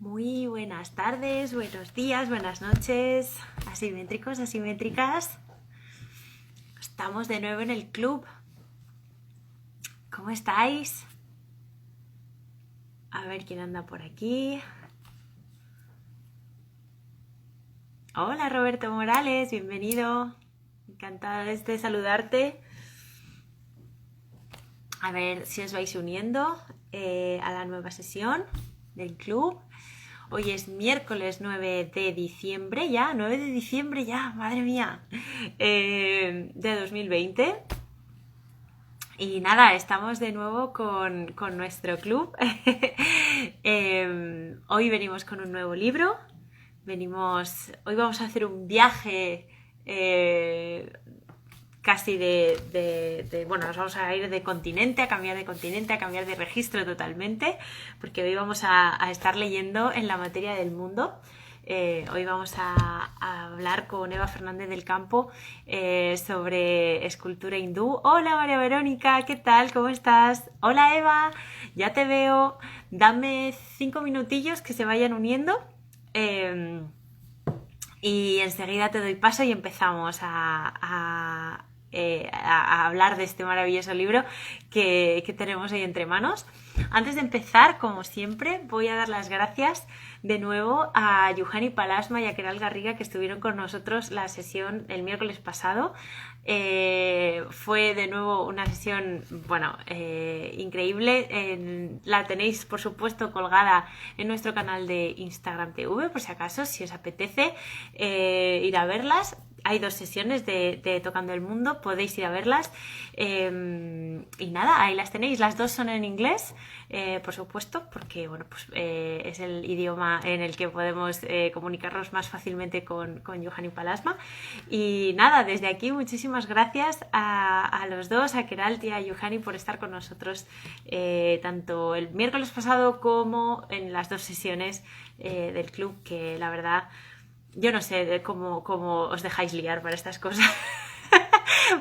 Muy buenas tardes, buenos días, buenas noches, asimétricos, asimétricas. Estamos de nuevo en el club. ¿Cómo estáis? A ver quién anda por aquí. Hola Roberto Morales, bienvenido. Encantada de saludarte. A ver si os vais uniendo a la nueva sesión del club. Hoy es miércoles 9 de diciembre ya, 9 de diciembre ya, madre mía, de 2020. Y nada, estamos de nuevo con nuestro club. Hoy venimos con un nuevo libro. Hoy vamos a hacer un viaje casi bueno, nos vamos a ir de continente, a cambiar de registro totalmente, porque hoy vamos a estar leyendo en la materia del mundo. Hoy vamos a hablar con Eva Fernández del Campo sobre escultura hindú. Hola María Verónica, ¿qué tal? ¿Cómo estás? Hola Eva, ya te veo. Dame 5 minutillos que se vayan uniendo. Y enseguida te doy paso y empezamos a hablar de este maravilloso libro que tenemos hoy entre manos. Antes de empezar, como siempre, voy a dar las gracias de nuevo a Juhani Palasma y a Keral Garriga, que estuvieron con nosotros la sesión el miércoles pasado. Fue de nuevo una sesión, bueno, increíble. La tenéis, por supuesto, colgada en nuestro canal de Instagram TV, por si acaso, si os apetece ir a verlas. Hay 2 sesiones de Tocando el Mundo, podéis ir a verlas. Y nada, ahí las tenéis. Las 2 son en inglés, por supuesto, porque bueno, pues, es el idioma en el que podemos comunicarnos más fácilmente con Juhani Palasma. Y nada, desde aquí muchísimas gracias a los dos, a Keralt y a Juhani, por estar con nosotros tanto el miércoles pasado como en las 2 sesiones del club, que la verdad... Yo no sé cómo os dejáis liar para estas cosas,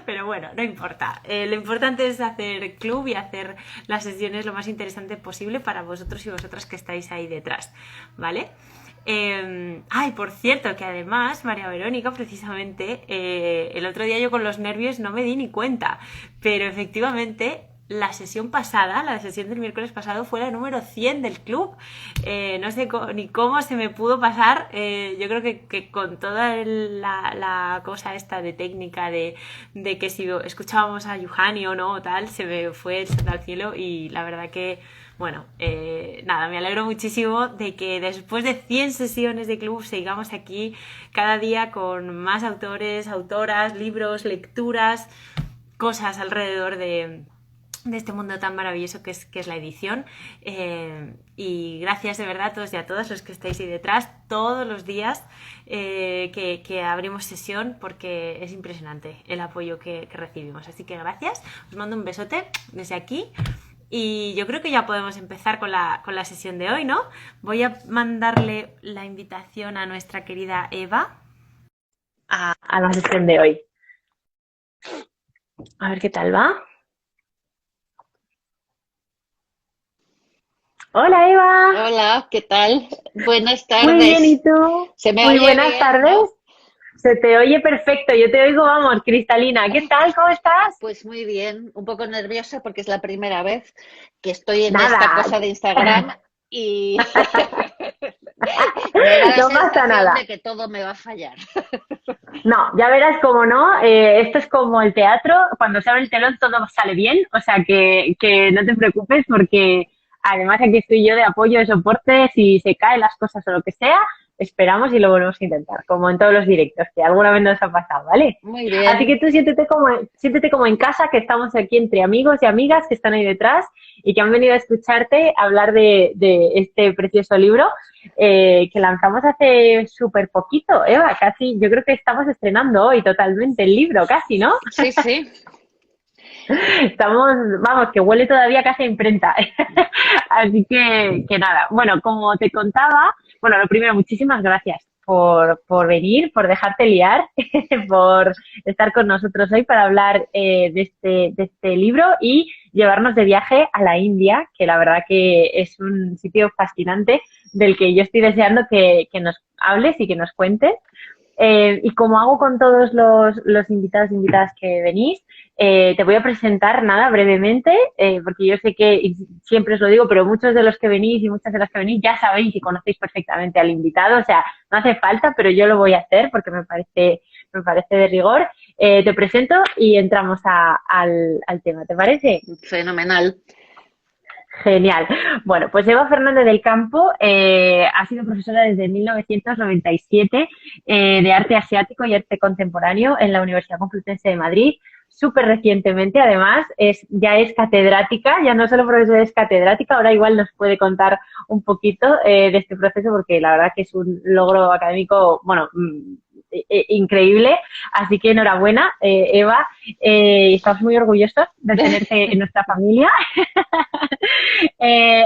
pero bueno, no importa. Lo importante es hacer club y hacer las sesiones lo más interesante posible para vosotros y vosotras que estáis ahí detrás, ¿vale? Por cierto, que además, María Verónica, precisamente, el otro día yo con los nervios no me di ni cuenta, pero efectivamente... La sesión pasada, la sesión del miércoles pasado, fue la número 100 del club. No sé ni cómo se me pudo pasar. Yo creo que con toda la cosa esta de técnica, de que si escuchábamos a Juhani o no, tal, se me fue el santo al cielo. Y la verdad que, bueno, nada, me alegro muchísimo de que después de 100 sesiones de club sigamos aquí cada día con más autores, autoras, libros, lecturas, cosas alrededor de este mundo tan maravilloso que es la edición. Y gracias de verdad a todos y a todas los que estáis ahí detrás todos los días que abrimos sesión, porque es impresionante el apoyo que recibimos. Así que gracias, os mando un besote desde aquí y yo creo que ya podemos empezar con la sesión de hoy, ¿no? Voy a mandarle la invitación a nuestra querida Eva a la sesión de hoy. A ver qué tal va. Hola Eva. Hola, ¿qué tal? Buenas Muy bien, tardes. ¿y tú? ¿Se me Muy oye buenas bien, tardes. no? Se te oye perfecto, yo te oigo, vamos, cristalina. ¿Qué tal? ¿Cómo estás? Pues muy bien, un poco nerviosa porque es la primera vez que estoy en esta Nada, cosa de Instagram y me da la no pasa sensación nada. de que todo me va a fallar. No, ya verás cómo no. Esto es como el teatro, cuando se abre el telón todo sale bien, o sea que no te preocupes porque además aquí estoy yo de apoyo, de soporte, si se caen las cosas o lo que sea, esperamos y lo volvemos a intentar, como en todos los directos, que alguna vez nos ha pasado, ¿vale? Muy Así que bien. tú siéntete como en casa, que estamos aquí entre amigos y amigas que están ahí detrás y que han venido a escucharte hablar de este precioso libro que lanzamos hace súper poquito, Eva, casi, yo creo que estamos estrenando hoy totalmente el libro, casi, ¿no? Sí, sí. Estamos, vamos, que huele todavía casi a imprenta. Así que nada, bueno, como te contaba, bueno, lo primero, muchísimas gracias por venir, por dejarte liar, por estar con nosotros hoy para hablar de este libro y llevarnos de viaje a la India, que la verdad que es un sitio fascinante del que yo estoy deseando que nos hables y que nos cuentes. Y como hago con todos los invitados e invitadas que venís, te voy a presentar nada brevemente, porque yo sé que y siempre os lo digo, pero muchos de los que venís y muchas de las que venís ya sabéis y conocéis perfectamente al invitado, o sea, no hace falta, pero yo lo voy a hacer porque me parece de rigor. Te presento y entramos al tema, ¿te parece? Fenomenal. Genial. Bueno, pues Eva Fernández del Campo ha sido profesora desde 1997 de arte asiático y arte contemporáneo en la Universidad Complutense de Madrid. Súper recientemente, además, ya es catedrática, ya no solo profesora, es catedrática. Ahora igual nos puede contar un poquito de este proceso porque la verdad que es un logro académico, bueno, increíble. Así que enhorabuena, Eva. Estamos muy orgullosos de tenerte en nuestra familia.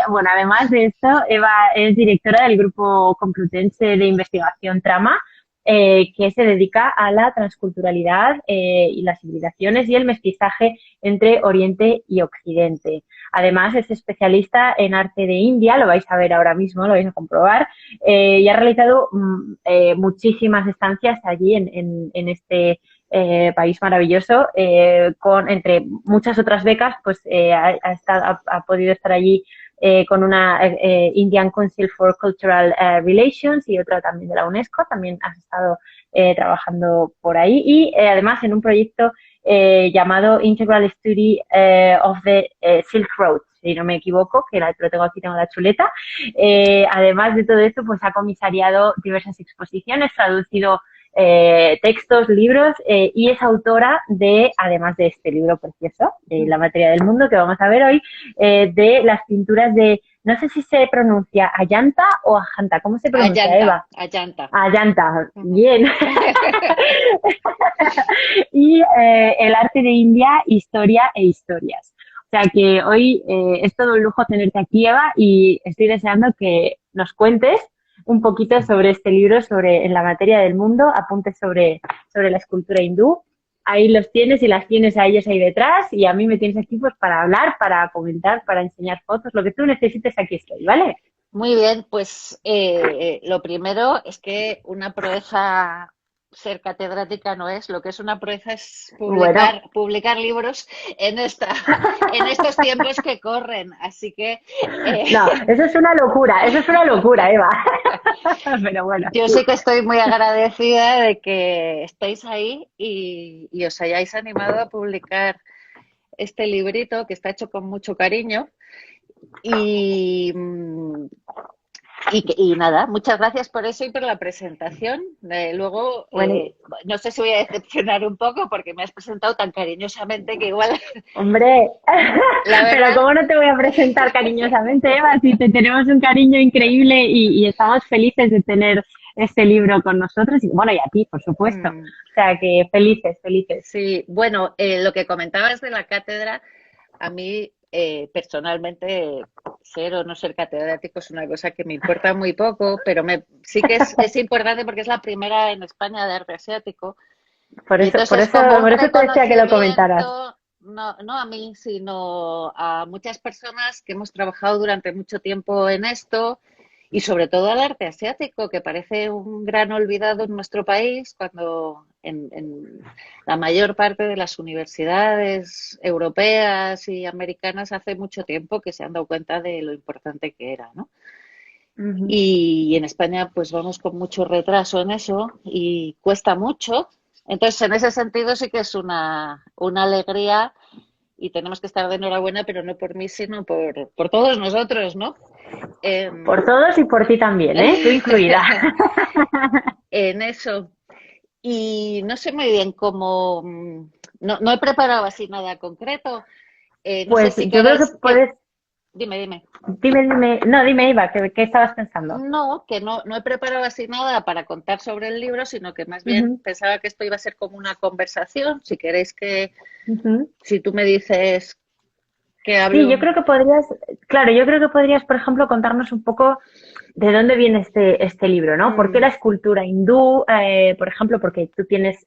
Bueno, además de esto, Eva es directora del Grupo Complutense de Investigación Trama, que se dedica a la transculturalidad y las civilizaciones y el mestizaje entre Oriente y Occidente. Además, es especialista en arte de India, lo vais a ver ahora mismo, lo vais a comprobar, y ha realizado muchísimas estancias allí en este país maravilloso, entre muchas otras becas, pues ha podido estar allí con una Indian Council for Cultural Relations y otra también de la UNESCO, también has estado trabajando por ahí y además en un proyecto llamado Integral Study of the Silk Road, si no me equivoco, que lo tengo aquí, tengo la chuleta. Además de todo esto, pues ha comisariado diversas exposiciones, traducido textos, libros y es autora además de este libro precioso, La materia del mundo, que vamos a ver hoy, de las pinturas de, no sé si se pronuncia Ayanta o Ajanta, ¿cómo se pronuncia, Ayanta, Eva? Ayanta. Ayanta, bien. Y el arte de India, historia e historias. O sea que hoy es todo un lujo tenerte aquí, Eva, y estoy deseando que nos cuentes un poquito sobre este libro, sobre En la materia del mundo, apuntes sobre la escultura hindú. Ahí los tienes y las tienes a ellos ahí detrás y a mí me tienes aquí pues para hablar, para comentar, para enseñar fotos, lo que tú necesites aquí estoy, ¿vale? Muy bien, pues lo primero es que una proeza ser catedrática no es, lo que es una proeza es Bueno, publicar libros en en estos tiempos que corren. Así que no, eso es una locura, Eva. Pero bueno. yo sí que estoy muy agradecida de que estéis ahí y os hayáis animado a publicar este librito que está hecho con mucho cariño. Y, y nada, muchas gracias por eso y por la presentación. Luego, Bueno, no sé si voy a decepcionar un poco porque me has presentado tan cariñosamente que igual, hombre, la pero verdad, ¿cómo no te voy a presentar cariñosamente, Eva? Si te tenemos un cariño increíble y estamos felices de tener este libro con nosotros y bueno, y a ti, por supuesto. O sea que felices, felices. sí, bueno, lo que comentabas de la cátedra, a mí personalmente ser o no ser catedrático es una cosa que me importa muy poco, pero sí que es importante porque es la primera en España de arte asiático. Por Y eso, entonces por es eso, como un por eso te decía que lo comentaras. reconocimiento, no a mí, sino a muchas personas que hemos trabajado durante mucho tiempo en esto y sobre todo al arte asiático, que parece un gran olvidado en nuestro país, cuando en la mayor parte de las universidades europeas y americanas hace mucho tiempo que se han dado cuenta de lo importante que era, ¿no? Ujú. Y en España pues vamos con mucho retraso en eso y cuesta mucho. Entonces, en ese sentido sí que es una alegría y tenemos que estar de enhorabuena, pero no por mí, sino por todos nosotros, ¿no? Por todos y por ti también, ¿eh? Tú incluida. En eso. Y no sé muy bien cómo, no he preparado así nada concreto. No sé Pues si yo creo que queréis que, puedes, dime. dime, no, dime, Iva, ¿qué estabas pensando? No, que no he preparado así nada para contar sobre el libro, sino que más bien Ujú, pensaba que esto iba a ser como una conversación. Si queréis ujú. si tú me dices que Sí, hablo. yo creo que podrías, claro, yo creo que podrías, por ejemplo, contarnos un poco de dónde viene este libro, ¿no? ¿Por qué Mm, la escultura hindú? Por ejemplo, porque tú tienes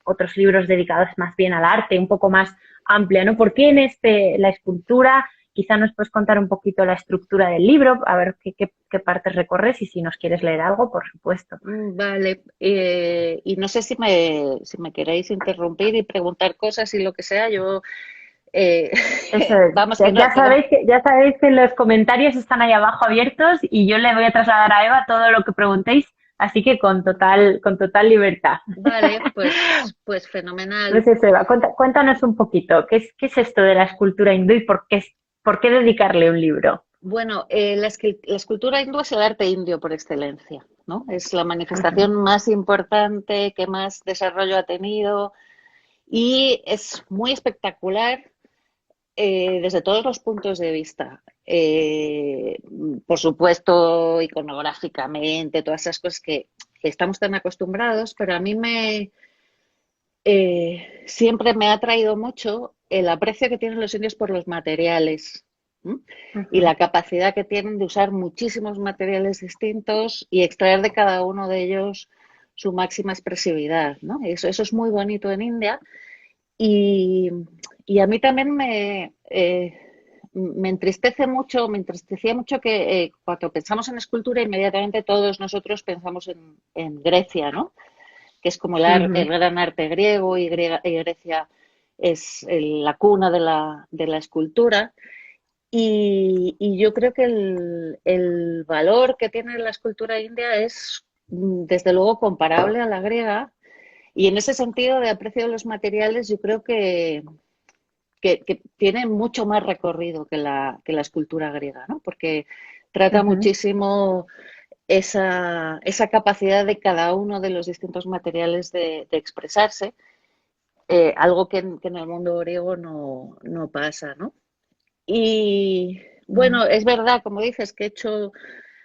otros libros dedicados más bien al arte, un poco más amplia, ¿no? ¿Por qué en la escultura? Quizá nos puedes contar un poquito la estructura del libro, a ver qué partes recorres y si nos quieres leer algo, por supuesto. Vale, y no sé si me queréis interrumpir y preguntar cosas y lo que sea, yo, eh, Eso es. vamos, que no, Ya sabéis que los comentarios están ahí abajo abiertos y yo le voy a trasladar a Eva todo lo que preguntéis, así que con total libertad. vale, pues fenomenal. Entonces, Eva, cuéntanos un poquito, qué es esto de la escultura hindú y por qué dedicarle un libro? Bueno, la escultura hindú es el arte indio por excelencia, ¿no? Es la Ujú, manifestación más importante, que más desarrollo ha tenido y es muy espectacular desde todos los puntos de vista. Por supuesto, iconográficamente, todas esas cosas que estamos tan acostumbrados, pero a mí siempre me ha atraído mucho el aprecio que tienen los indios por los materiales. ¿M? Y ujú, la capacidad que tienen de usar muchísimos materiales distintos y extraer de cada uno de ellos su máxima expresividad, ¿no? Eso es muy bonito en India y, y a mí también me entristece mucho, me entristecía mucho que cuando pensamos en escultura, inmediatamente todos nosotros pensamos en Grecia, ¿no? Que es como el ujú. gran arte griego y Grecia es la cuna de la escultura. Y yo creo que el valor que tiene la escultura india es, desde luego, comparable a la griega. Y en ese sentido de aprecio de los materiales, yo creo que tiene mucho más recorrido que la escultura griega, ¿no? Porque trata Ujú, muchísimo esa capacidad de cada uno de los distintos materiales de expresarse, algo que en el mundo griego no pasa, ¿no? Y ujú, bueno, es verdad, como dices, que he hecho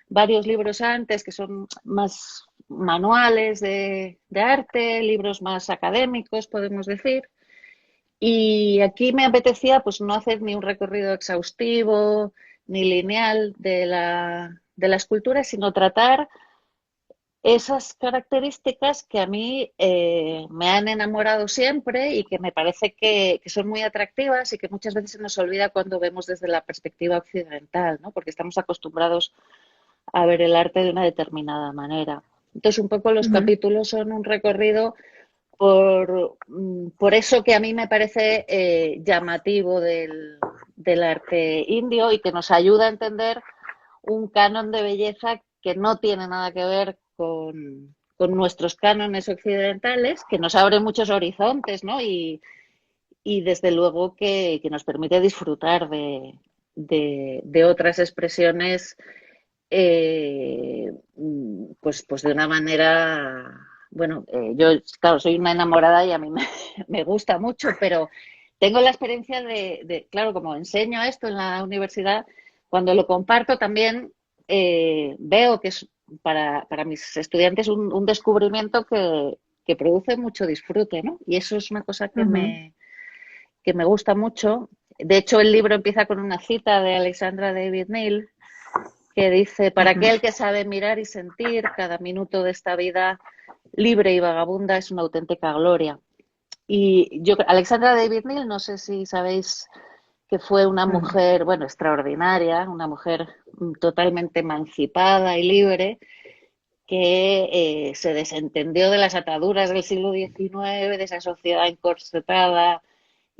varios libros antes que son más manuales de arte, libros más académicos, podemos decir. Y aquí me apetecía pues no hacer ni un recorrido exhaustivo ni lineal de la escultura, sino tratar esas características que a mí me han enamorado siempre y que me parece que son muy atractivas y que muchas veces se nos olvida cuando vemos desde la perspectiva occidental, ¿no? Porque estamos acostumbrados a ver el arte de una determinada manera. Entonces, un poco los ujú. capítulos son un recorrido por eso que a mí me parece llamativo del arte indio y que nos ayuda a entender un canon de belleza que no tiene nada que ver con nuestros cánones occidentales, que nos abre muchos horizontes, ¿no? Y desde luego que nos permite disfrutar de otras expresiones pues de una manera, bueno, yo, claro, soy una enamorada y a mí me gusta mucho, pero tengo la experiencia claro, como enseño esto en la universidad, cuando lo comparto también veo que es para mis estudiantes un descubrimiento que produce mucho disfrute, ¿no? Y eso es una cosa Ujú, que me gusta mucho. De hecho, el libro empieza con una cita de Alexandra David Neal que dice, para ujú. aquel que sabe mirar y sentir, cada minuto de esta vida libre y vagabunda es una auténtica gloria. Y yo, Alexandra David Neal, no sé si sabéis que fue una Ujú, mujer, bueno, extraordinaria, una mujer totalmente emancipada y libre, que se desentendió de las ataduras del siglo XIX, de esa sociedad encorsetada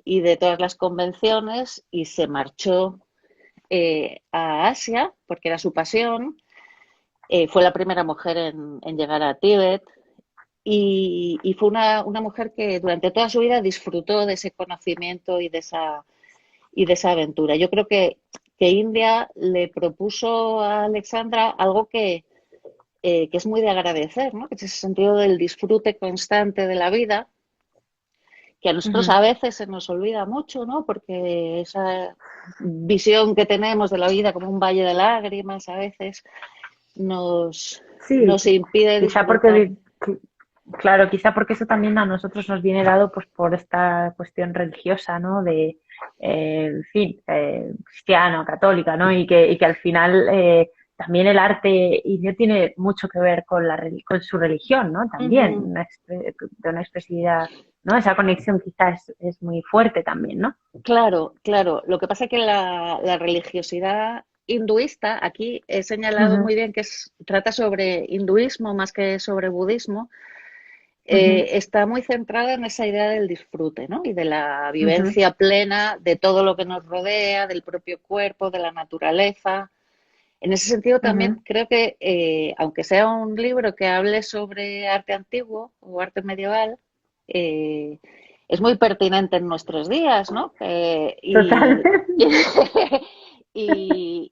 y de todas las convenciones y se marchó a Asia, porque era su pasión. Fue la primera mujer en llegar a Tíbet y fue una mujer que durante toda su vida disfrutó de ese conocimiento y de esa aventura. Yo creo que India le propuso a Alexandra algo que es muy de agradecer, ¿no? Que es ese sentido del disfrute constante de la vida, que a nosotros ujú. a veces se nos olvida mucho, ¿no? Porque esa visión que tenemos de la vida como un valle de lágrimas a veces nos, Sí, nos impide quizá disfrutar. claro, quizá porque eso también a nosotros nos viene dado pues por esta cuestión religiosa, ¿no? En fin, cristiana o católica, ¿no? Y que al final también el arte indio tiene mucho que ver con con su religión, ¿no? También, Ujú. de una expresividad, ¿no? Esa conexión quizás es muy fuerte también, ¿no? Claro, claro. Lo que pasa es que la religiosidad hinduista, aquí he señalado Ujú, muy bien que trata sobre hinduismo más que sobre budismo, ujú, está muy centrada en esa idea del disfrute, ¿no? Y de la ujú, vivencia plena de todo lo que nos rodea, del propio cuerpo, de la naturaleza. En ese sentido, también ujú. creo que, aunque sea un libro que hable sobre arte antiguo o arte medieval, eh, es muy pertinente en nuestros días, ¿no? Total. Y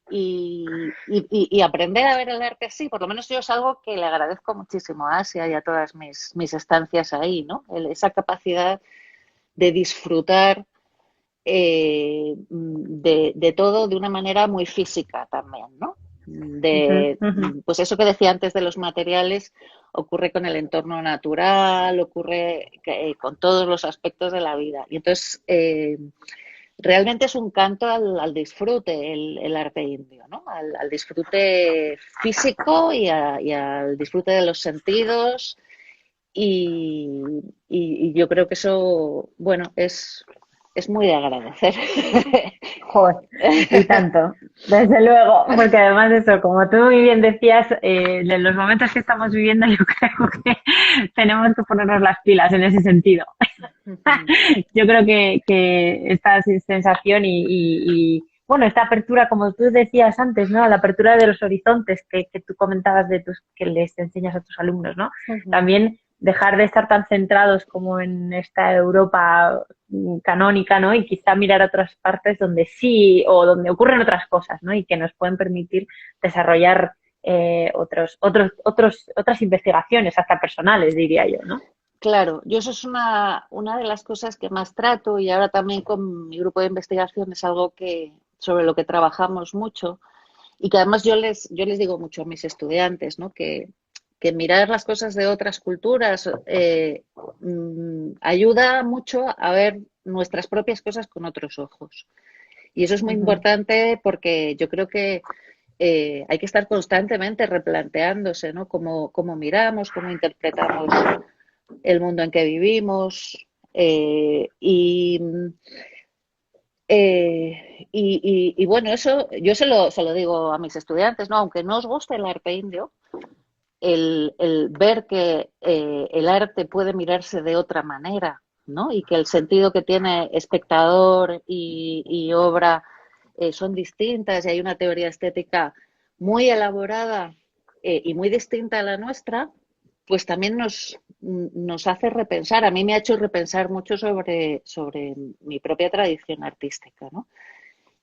aprender a ver el arte así, por lo menos yo es algo que le agradezco muchísimo a Asia y a todas mis estancias ahí, ¿no? Esa capacidad de disfrutar de todo de una manera muy física también, ¿no? Ujú, ujú. Pues eso que decía antes de los materiales ocurre con el entorno natural, ocurre con todos los aspectos de la vida. Y entonces, realmente es un canto al disfrute el arte indio, ¿no? Al disfrute físico y al disfrute de los sentidos. Y, y yo creo que eso, bueno, es muy de agradecer. Joder, y tanto, desde luego, porque además de eso, como tú muy bien decías, en los momentos que estamos viviendo yo creo que tenemos que ponernos las pilas en ese sentido. Yo creo que esta sensación bueno, esta apertura, como tú decías antes, ¿no? La apertura de los horizontes que tú comentabas que les enseñas a tus alumnos, ¿no? También dejar de estar tan centrados como en esta Europa canónica, ¿no? Y quizá mirar a otras partes donde sí o donde ocurren otras cosas, ¿no? Y que nos pueden permitir desarrollar otras investigaciones, hasta personales, diría yo, ¿no? Claro, yo eso es una de las cosas que más trato y ahora también con mi grupo de investigación es algo sobre lo que trabajamos mucho y que además yo les digo mucho a mis estudiantes, ¿no? Que mirar las cosas de otras culturas ayuda mucho a ver nuestras propias cosas con otros ojos. Y eso es muy Ujú, importante porque yo creo que hay que estar constantemente replanteándose, ¿no? Cómo miramos, cómo interpretamos el mundo en que vivimos. Y bueno, eso yo se lo digo a mis estudiantes, ¿no? Aunque no os guste el arte indio, el ver que el arte puede mirarse de otra manera, ¿no? Y que el sentido que tiene espectador y obra son distintas y hay una teoría estética muy elaborada y muy distinta a la nuestra, pues también nos hace repensar. A mí me ha hecho repensar mucho sobre mi propia tradición artística, ¿no?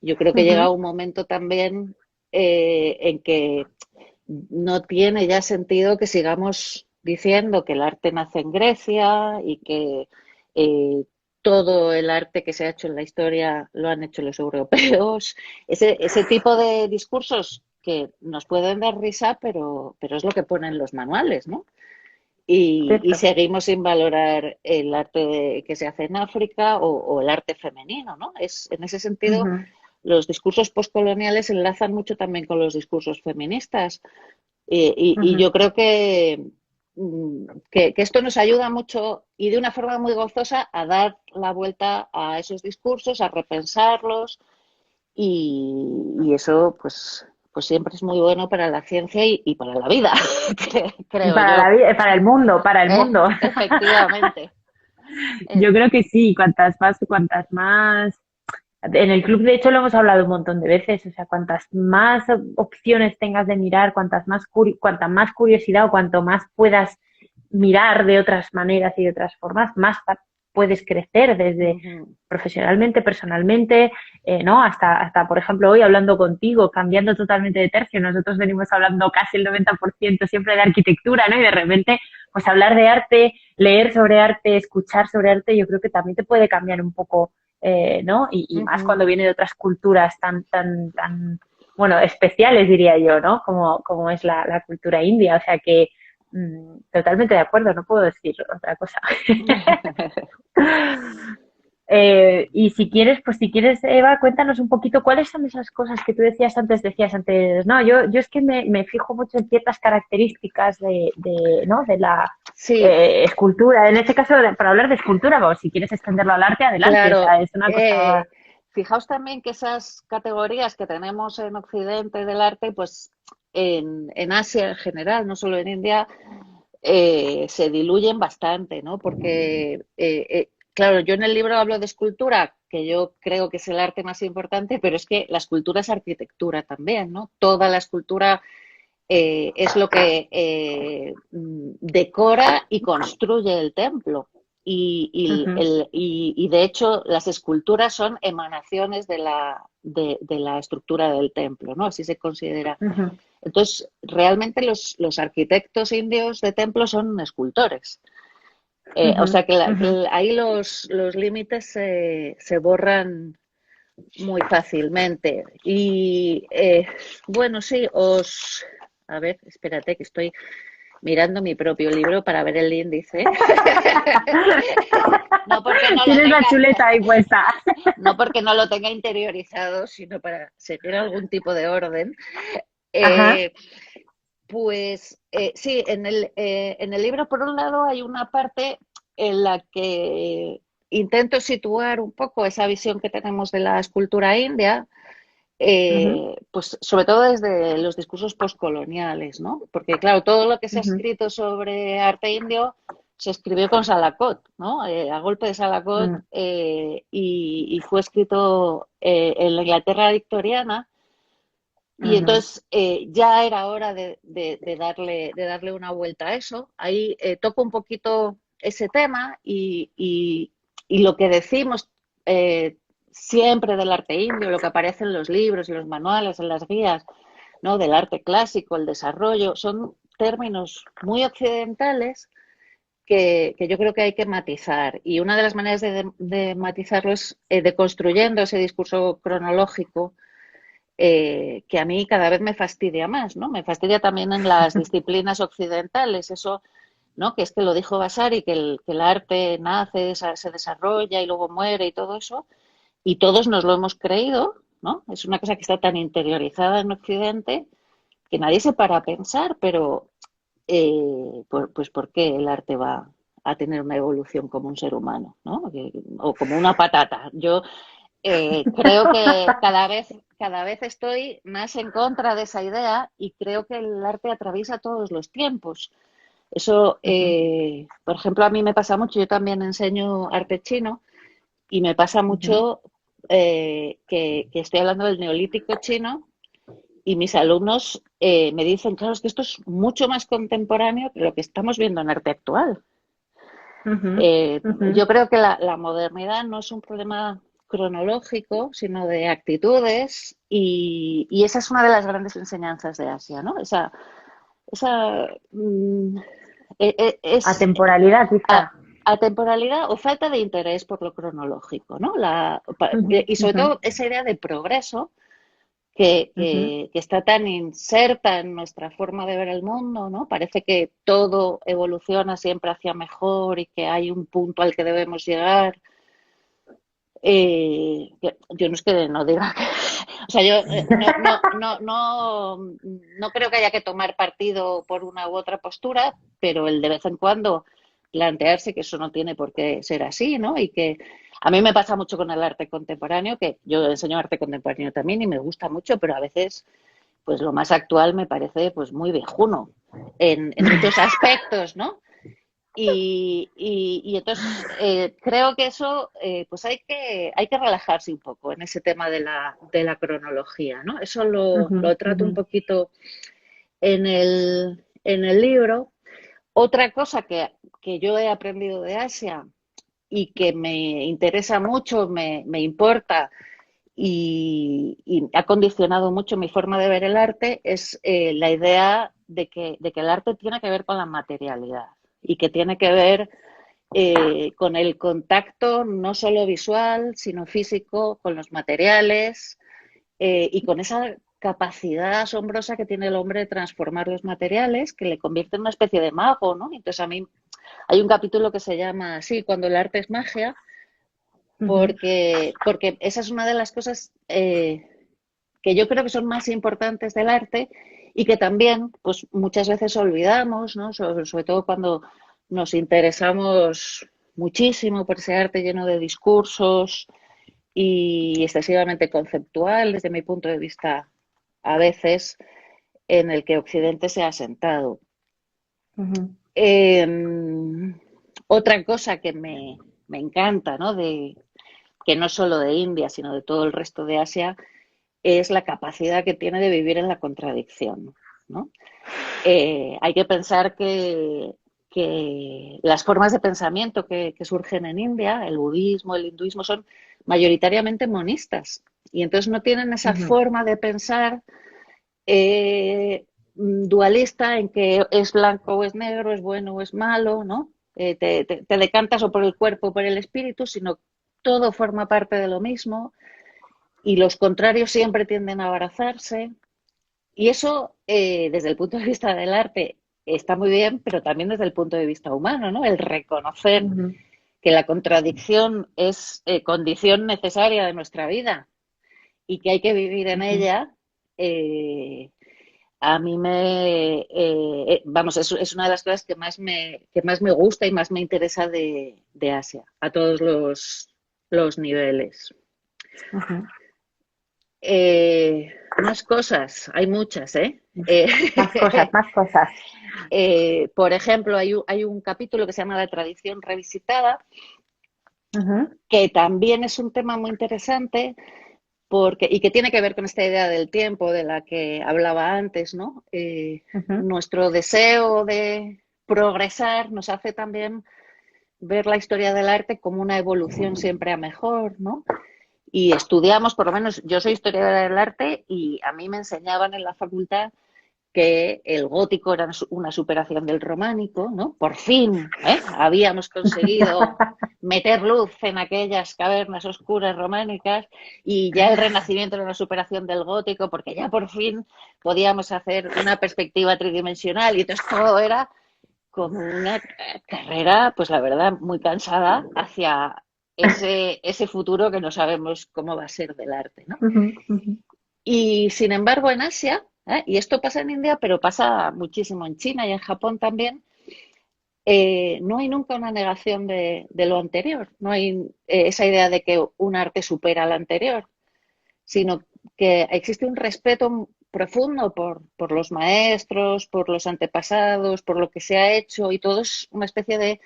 Yo creo que llega ujú. un momento también en que no tiene ya sentido que sigamos diciendo que el arte nace en Grecia y que eh, todo el arte que se ha hecho en la historia lo han hecho los europeos. Ese tipo de discursos que nos pueden dar risa, pero es lo que ponen los manuales, ¿no? Y Cierto. seguimos sin valorar el arte que se hace en África o el arte femenino, ¿no? En ese sentido, Ujú, los discursos postcoloniales enlazan mucho también con los discursos feministas. Y ujú. yo creo que esto nos ayuda mucho y de una forma muy gozosa a dar la vuelta a esos discursos, a repensarlos y eso pues siempre es muy bueno para la ciencia y para la vida, Y creo para yo. para el mundo, para el mundo. Efectivamente. Eh, Yo creo que sí, cuantas más. En el club, de hecho, lo hemos hablado un montón de veces, o sea, cuantas más opciones tengas de mirar, cuanta más curiosidad o cuanto más puedas mirar de otras maneras y de otras formas, más puedes crecer desde ujú, profesionalmente, personalmente, ¿no? Hasta, por ejemplo, hoy hablando contigo, cambiando totalmente de tercio, nosotros venimos hablando casi el 90% siempre de arquitectura, ¿no? Y de repente, pues hablar de arte, leer sobre arte, escuchar sobre arte, yo creo que también te puede cambiar un poco, ¿no? Y más ujú. cuando viene de otras culturas bueno, especiales, diría yo, ¿no? Como es la cultura india, o sea que totalmente de acuerdo, no puedo decir otra cosa. Y si quieres, Eva, cuéntanos un poquito cuáles son esas cosas que tú decías antes, no, yo es que me fijo mucho en ciertas características ¿no? de la Sí, escultura. En este caso, para hablar de escultura, o si quieres extenderlo al arte, adelante. O claro. sea, es una cosa. Fijaos también que esas categorías que tenemos en Occidente del arte, pues en Asia en general, no solo en India, se diluyen bastante, ¿no? Porque, claro, yo en el libro hablo de escultura, que yo creo que es el arte más importante, pero es que la escultura es arquitectura también, ¿no? Toda la escultura es lo que decora y construye el templo. Ujú, Y de hecho las esculturas son emanaciones de la estructura del templo, ¿no? Así se considera. ujú, Entonces, realmente los arquitectos indios de templos son escultores. O ujú, sea que, ujú. ahí los límites se borran muy fácilmente. Y bueno, sí, A ver, espérate que estoy mirando mi propio libro para ver el índice. No porque no lo Tienes la tenga, chuleta ahí puesta. no porque no lo tenga interiorizado, sino para seguir algún tipo de orden. Ajá. Eh, Pues sí, en el libro, por un lado, hay una parte en la que intento situar un poco esa visión que tenemos de la escultura india, Ujú, pues sobre todo desde los discursos postcoloniales, ¿no? Porque, claro, todo lo que se ha ujú, escrito sobre arte indio se escribió con Salakot, ¿no? A golpe de Salakot, ujú, y fue escrito en la Inglaterra victoriana. Y ujú, entonces ya era hora de darle una vuelta a eso. Ahí toco un poquito ese tema y lo que decimos siempre del arte indio, lo que aparece en los libros, en los manuales, en las guías, ¿no? Del arte clásico, el desarrollo, son términos muy occidentales que yo creo que hay que matizar. Y una de las maneras de matizarlo es deconstruyendo ese discurso cronológico que a mí cada vez me fastidia más, ¿no? Me fastidia también en las disciplinas occidentales, eso, ¿no? Que es que lo dijo Vasari, que el arte nace, se desarrolla y luego muere y todo eso, y todos nos lo hemos creído, ¿no? Es una cosa que está tan interiorizada en Occidente que nadie se para a pensar, pero pues ¿por qué el arte va a tener una evolución como un ser humano, ¿no? O como una patata. Yo creo que cada vez estoy más en contra de esa idea y creo que el arte atraviesa todos los tiempos. Eso, ujú, por ejemplo, a mí me pasa mucho, yo también enseño arte chino y me pasa ujú. mucho que estoy hablando del neolítico chino y mis alumnos me dicen, claro, es que esto es mucho más contemporáneo que lo que estamos viendo en arte actual. Ujú, ujú, Yo creo que la modernidad no es un problema cronológico, sino de actitudes y esa es una de las grandes enseñanzas de Asia, ¿no? Esa es Atemporalidad, a, quizá. atemporalidad o falta de interés por lo cronológico, ¿no? Ujú, Y sobre ujú, todo esa idea de progreso ujú, que está tan inserta en nuestra forma de ver el mundo, ¿no? Parece que todo evoluciona siempre hacia mejor y que hay un punto al que debemos llegar. Yo no es que no diga que, o sea, yo no creo que haya que tomar partido por una u otra postura, pero el de vez en cuando plantearse que eso no tiene por qué ser así, ¿no? Y que a mí me pasa mucho con el arte contemporáneo, que yo enseño arte contemporáneo también y me gusta mucho, pero a veces pues lo más actual me parece pues muy viejuno en muchos aspectos, ¿no? Y entonces creo que eso, pues hay que relajarse un poco en ese tema de la cronología, ¿no? Eso ujú, lo trato ujú, un poquito en el libro. Otra cosa que yo he aprendido de Asia y que me interesa mucho, me importa y ha condicionado mucho mi forma de ver el arte es la idea de que el arte tiene que ver con la materialidad y que tiene que ver con el contacto no solo visual, sino físico, con los materiales y con esa capacidad asombrosa que tiene el hombre de transformar los materiales, que le convierte en una especie de mago, ¿no? Entonces a mí hay un capítulo que se llama así, cuando el arte es magia, Ujú, porque esa es una de las cosas que yo creo que son más importantes del arte y que también pues muchas veces olvidamos, ¿no? Sobre todo cuando nos interesamos muchísimo por ese arte lleno de discursos y excesivamente conceptual, desde mi punto de vista, a veces, en el que Occidente se ha sentado. ujú, Eh, Otra cosa que me encanta, ¿no? Que no solo de India, sino de todo el resto de Asia, es la capacidad que tiene de vivir en la contradicción, ¿no? Hay que pensar que las formas de pensamiento que surgen en India, el budismo, el hinduismo, son mayoritariamente monistas. Y entonces no tienen esa ujú, forma de pensar dualista en que es blanco o es negro, es bueno o es malo, ¿no? Te decantas o por el cuerpo o por el espíritu, sino todo forma parte de lo mismo y los contrarios siempre tienden a abrazarse. Y eso, desde el punto de vista del arte, está muy bien, pero también desde el punto de vista humano, ¿no? El reconocer ujú, que la contradicción es condición necesaria de nuestra vida y que hay que vivir en ujú. ella, eh, a mí vamos, es una de las cosas que más me gusta y más me interesa de Asia, a todos los niveles. Ujú. Más cosas, hay muchas, ¿eh? Eh, Más cosas, más cosas. por ejemplo, hay un capítulo que se llama La tradición revisitada, Ujú, que también es un tema muy interesante y que tiene que ver con esta idea del tiempo de la que hablaba antes, ¿no? ujú, Nuestro deseo de progresar nos hace también ver la historia del arte como una evolución siempre a mejor, ¿no? Y estudiamos, por lo menos yo soy historiadora del arte y a mí me enseñaban en la facultad que el gótico era una superación del románico, ¿no? Por fin, habíamos conseguido meter luz en aquellas cavernas oscuras románicas y ya el Renacimiento era una superación del gótico porque ya por fin podíamos hacer una perspectiva tridimensional y entonces todo era como una carrera, pues la verdad, muy cansada hacia ese futuro que no sabemos cómo va a ser del arte, ¿no? ujú, ujú, Y sin embargo, en Asia, y esto pasa en India, pero pasa muchísimo en China y en Japón también, no hay nunca una negación de lo anterior, no hay esa idea de que un arte supera al anterior, sino que existe un respeto profundo por los maestros, por los antepasados, por lo que se ha hecho y todo es una especie de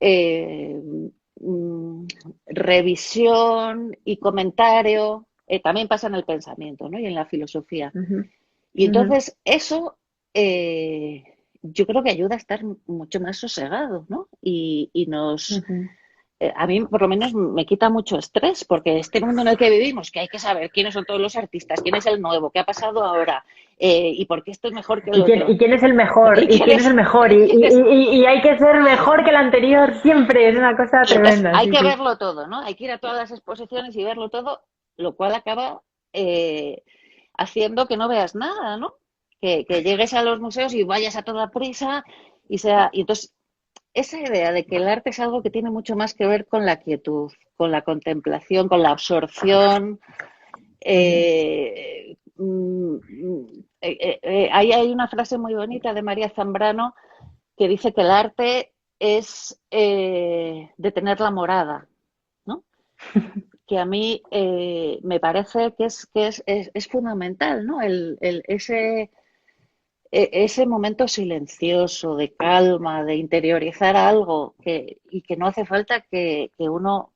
eh, mm, revisión y comentario. También pasa en el pensamiento, ¿no? Y en la filosofía. ujú, Y ujú, entonces eso eh, yo creo que ayuda a estar mucho más sosegado, ¿no? Y nos, ujú. a mí por lo menos me quita mucho estrés, porque este mundo en el que vivimos, que hay que saber quiénes son todos los artistas, quién es el nuevo, qué ha pasado ahora, y por qué esto es mejor que el otro. Y quién es el mejor? ¿Y ¿Y quién quién es es? el mejor? ¿Quién es? Y hay que ser mejor que el anterior siempre. Es una cosa Y entonces tremenda, hay sí, que sí. verlo todo, ¿no? Hay que ir a todas las exposiciones y verlo todo, lo cual acaba eh, haciendo que no veas nada, ¿no? Que llegues a los museos y vayas a toda prisa y entonces esa idea de que el arte es algo que tiene mucho más que ver con la quietud, con la contemplación, con la absorción. Ujú, Ahí hay una frase muy bonita de María Zambrano que dice que el arte es detener la morada, ¿no? Que a mí me parece que es fundamental, ¿no? Ese momento silencioso, de calma, de interiorizar algo y que no hace falta que uno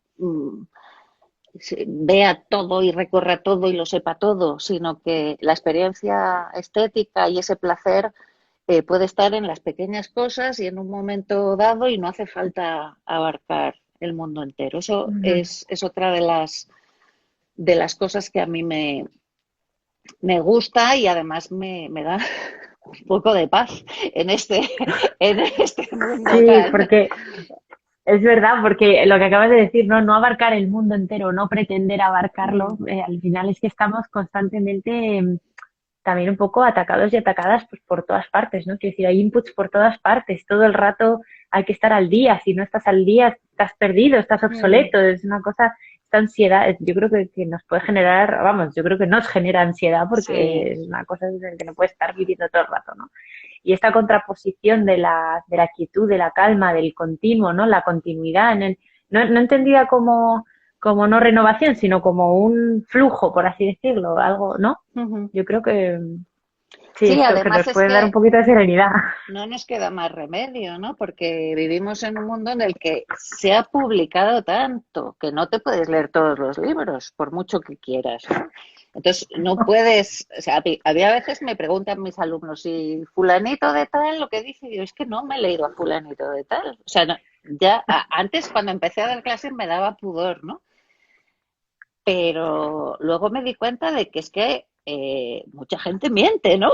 vea todo y recorra todo y lo sepa todo, sino que la experiencia estética y ese placer puede estar en las pequeñas cosas y en un momento dado y no hace falta abarcar el mundo entero. Eso ujú. es otra de las cosas que a mí me gusta y además me da un poco de paz en en este mundo Sí, tan... porque es verdad, porque lo que acabas de decir, ¿no? No abarcar el mundo entero, no pretender abarcarlo, al final es que estamos constantemente también un poco atacados y atacadas pues, por todas partes, ¿no? Quiero decir, hay inputs por todas partes, todo el rato hay que estar al día, si no estás al día estás perdido, estás Mm, obsoleto, es una cosa, esta ansiedad, yo creo que nos puede generar, vamos, yo creo que nos genera ansiedad porque sí, es una cosa en la que no puedes estar viviendo todo el rato, ¿no? Y esta contraposición de la quietud, de la calma, del continuo, ¿no? La continuidad, no entendida como, como no renovación, sino como un flujo, por así decirlo, algo, ¿no? ujú. Yo creo que sí, Sí, esto que además nos es puede dar un que poquito de serenidad. no nos queda más remedio, ¿no? Porque vivimos en un mundo en el que se ha publicado tanto que no te puedes leer todos los libros, por mucho que quieras, ¿no? Entonces, no puedes, o sea, había veces me preguntan mis alumnos, si fulanito de tal, lo que dice, y yo, es que no me he leído a fulanito de tal. O sea, ya antes cuando empecé a dar clases me daba pudor, ¿no? Pero luego me di cuenta de que es que mucha gente miente, ¿no?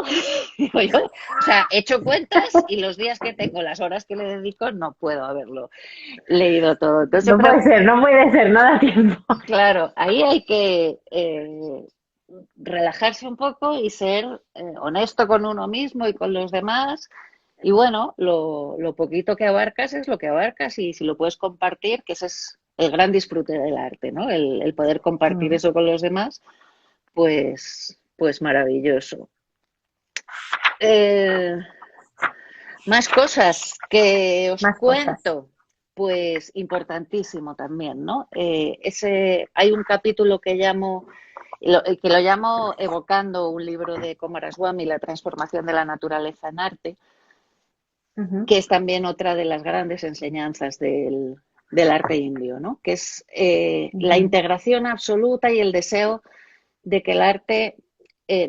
Digo yo, o sea, he hecho cuentas y los días que tengo, las horas que le dedico, no puedo haberlo leído todo. Entonces yo No creo, puede ser, no puede ser, no da tiempo. claro, ahí hay que relajarse un poco y ser honesto con uno mismo y con los demás. Y bueno, lo poquito que abarcas es lo que abarcas y si lo puedes compartir, que ese es el gran disfrute del arte, ¿no? El poder compartir Mm, eso con los demás, pues maravilloso. Eh, Más cosas que os más cosas. cuento, pues importantísimo también, ¿no? Hay un capítulo que lo llamo evocando un libro de Coomaraswamy, La transformación de la naturaleza en arte, Ujú, que es también otra de las grandes enseñanzas del arte indio, ¿no? Que es la ujú. integración absoluta y el deseo de que el arte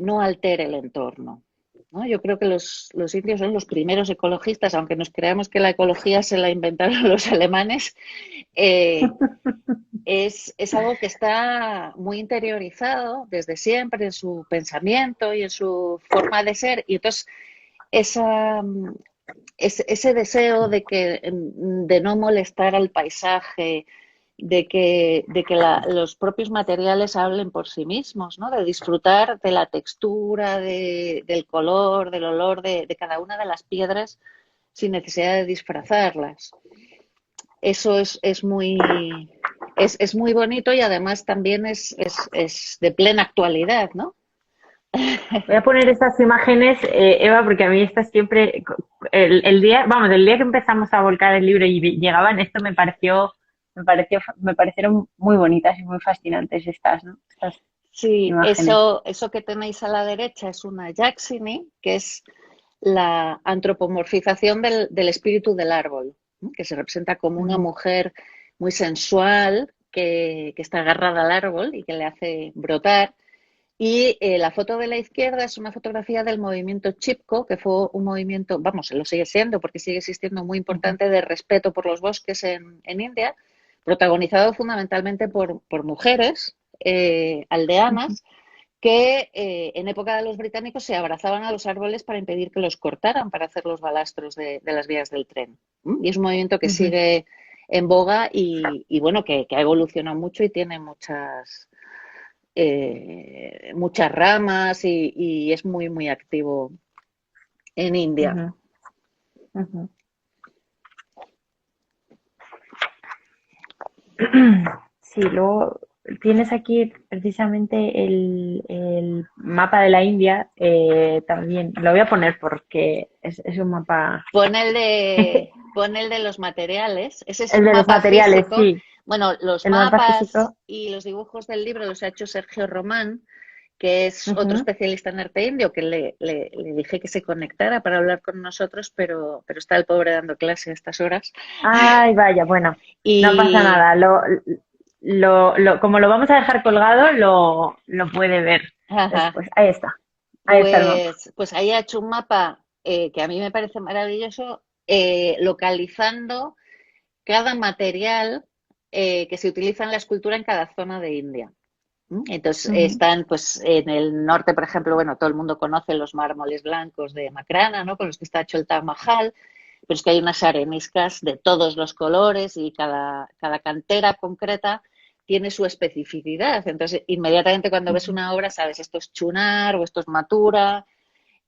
no altere el entorno, ¿no? Yo creo que los indios son los primeros ecologistas, aunque nos creamos que la ecología se la inventaron los alemanes, eh, es algo que está muy interiorizado desde siempre en su pensamiento y en su forma de ser. Y entonces esa, ese deseo de no molestar al paisaje, de que los propios materiales hablen por sí mismos, ¿no? De disfrutar de la textura, del color, del olor de cada una de las piedras sin necesidad de disfrazarlas. Eso es muy bonito y además también es de plena actualidad, ¿no? Voy a poner estas imágenes, Eva, porque a mí estas siempre, el día, vamos, el día que empezamos a volcar el libro y llegaban, esto me parecieron muy bonitas y muy fascinantes estas, ¿no? Estas Sí, imágenes. eso que tenéis a la derecha es una Yaxini, que es la antropomorfización del espíritu del árbol, ¿no? Que se representa como una Ujú, mujer muy sensual que está agarrada al árbol y que le hace brotar. Y la foto de la izquierda es una fotografía del movimiento Chipko, que fue un movimiento, vamos, lo sigue siendo porque sigue existiendo muy ujú, importante de respeto por los bosques en India, protagonizado fundamentalmente por mujeres ujú, aldeanas que en época de los británicos se abrazaban a los árboles para impedir que los cortaran, para hacer los balastros de las vías del tren. ¿Mm? Y es un movimiento que ujú, sigue en boga y bueno, que ha evolucionado mucho y tiene muchas ramas y es muy, muy activo en India. ujú, ujú. Sí, luego tienes aquí precisamente el mapa de la India, también. Lo voy a poner porque es un mapa, Pon el de los materiales, ese es el un de los mapa materiales, físico. sí, Bueno, los el mapa mapas físico. y los dibujos del libro los ha hecho Sergio Román, que es otro Ujú. especialista en arte indio, que le dije que se conectara para hablar con nosotros, pero está el pobre dando clase a estas horas. Ay, vaya, bueno, no pasa Y nada. Como lo vamos a dejar colgado, lo puede ver ajá, después. Ahí está el mapa. pues ahí ha hecho un mapa que a mí me parece maravilloso, localizando cada material que se utiliza en la escultura en cada zona de India. Entonces Ujú, están, pues, en el norte, por ejemplo, bueno, todo el mundo conoce los mármoles blancos de Makrana, ¿no? Con los que está hecho el Taj Mahal, pero es que hay unas areniscas de todos los colores y cada cantera concreta tiene su especificidad. Entonces, inmediatamente cuando ves una obra sabes esto es chunar o esto es matura.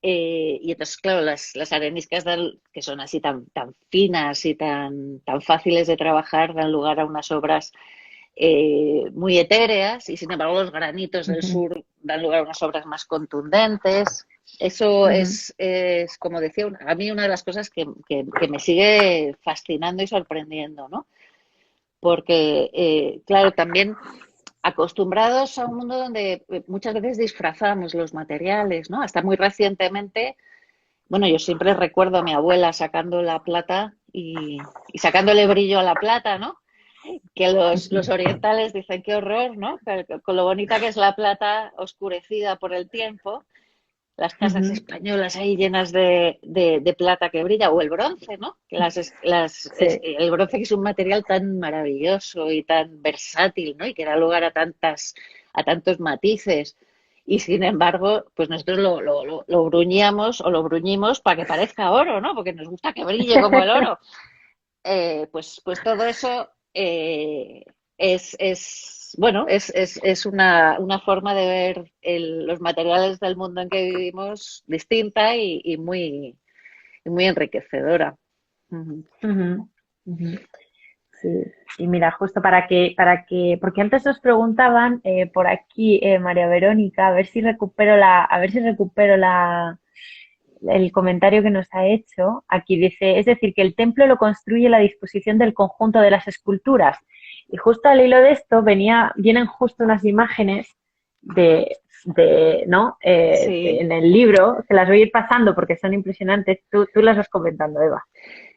Y entonces, claro, las areniscas que son así tan finas y tan fáciles de trabajar dan lugar a unas obras muy etéreas y sin embargo los granitos del sur dan lugar a unas obras más contundentes. Eso es, como decía, a mí una de las cosas que me sigue fascinando y sorprendiendo, ¿no? Porque, claro, también acostumbrados a un mundo donde muchas veces disfrazamos los materiales, ¿no? Hasta muy recientemente, bueno, yo siempre recuerdo a mi abuela sacando la plata y sacándole brillo a la plata, ¿no? Que los orientales dicen qué horror, ¿no? Con lo bonita que es la plata oscurecida por el tiempo, las casas españolas ahí llenas de plata que brilla, o el bronce, ¿no? Que el bronce que es un material tan maravilloso y tan versátil, ¿no? Y que da lugar a tantos matices. Y sin embargo, pues nosotros lo bruñíamos o lo bruñimos para que parezca oro, ¿no? Porque nos gusta que brille como el oro. Pues todo eso bueno, es una forma de ver los materiales del mundo en que vivimos distinta y muy enriquecedora. Uh -huh, uh -huh. Sí. Y mira, justo porque antes nos preguntaban por aquí, María Verónica, a ver si recupero el comentario que nos ha hecho. Aquí dice, es decir, que el templo lo construye la disposición del conjunto de las esculturas. Y justo al hilo de esto vienen justo unas imágenes ¿no? Sí. En el libro, que las voy a ir pasando porque son impresionantes. Tú las vas comentando, Eva.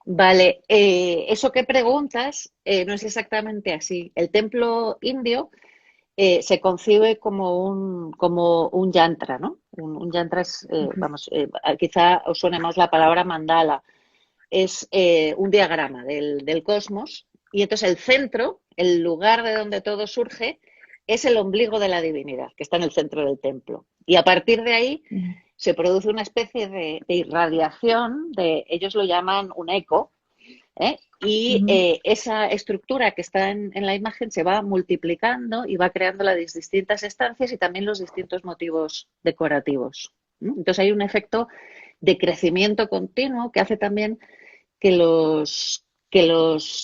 Vale, eso que preguntas no es exactamente así. El templo indio se concibe como un yantra, ¿no? Un yantra es, vamos, quizá os suene más la palabra mandala. Es un diagrama del cosmos y entonces el centro, el lugar de donde todo surge, es el ombligo de la divinidad, que está en el centro del templo. Y a partir de ahí se produce una especie de irradiación, ellos lo llaman un eco, y esa estructura que está en la imagen se va multiplicando y va creando las distintas estancias y también los distintos motivos decorativos. Entonces hay un efecto de crecimiento continuo que hace también que los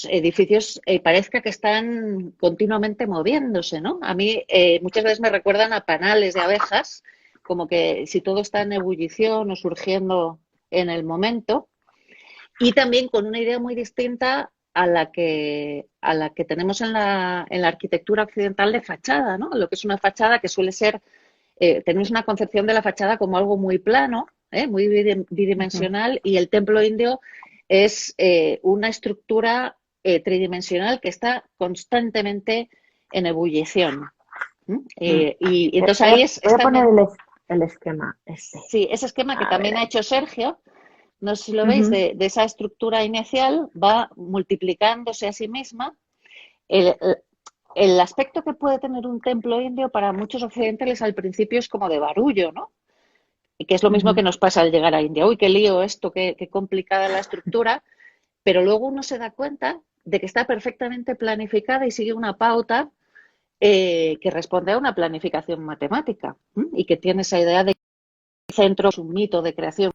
edificios parezca que están continuamente moviéndose, ¿no? A mí muchas veces me recuerdan a panales de abejas, como que si todo está en ebullición o surgiendo en el momento, y también con una idea muy distinta a la que tenemos en la arquitectura occidental de fachada, ¿no? Lo que es una fachada que suele ser, tenemos una concepción de la fachada como algo muy plano, muy bidimensional, y el templo indio es una estructura tridimensional que está constantemente en ebullición. Y entonces ahí voy a poner el esquema. Sí, ese esquema que también ha hecho Sergio, no sé si lo veis, de esa estructura inicial va multiplicándose a sí misma. El aspecto que puede tener un templo indio para muchos occidentales al principio es como de barullo, ¿no? Y que es lo mismo que nos pasa al llegar a India. Uy, qué lío esto, qué complicada la estructura. Pero luego uno se da cuenta de que está perfectamente planificada y sigue una pauta que responde a una planificación matemática y que tiene esa idea de que el centro es un mito de creación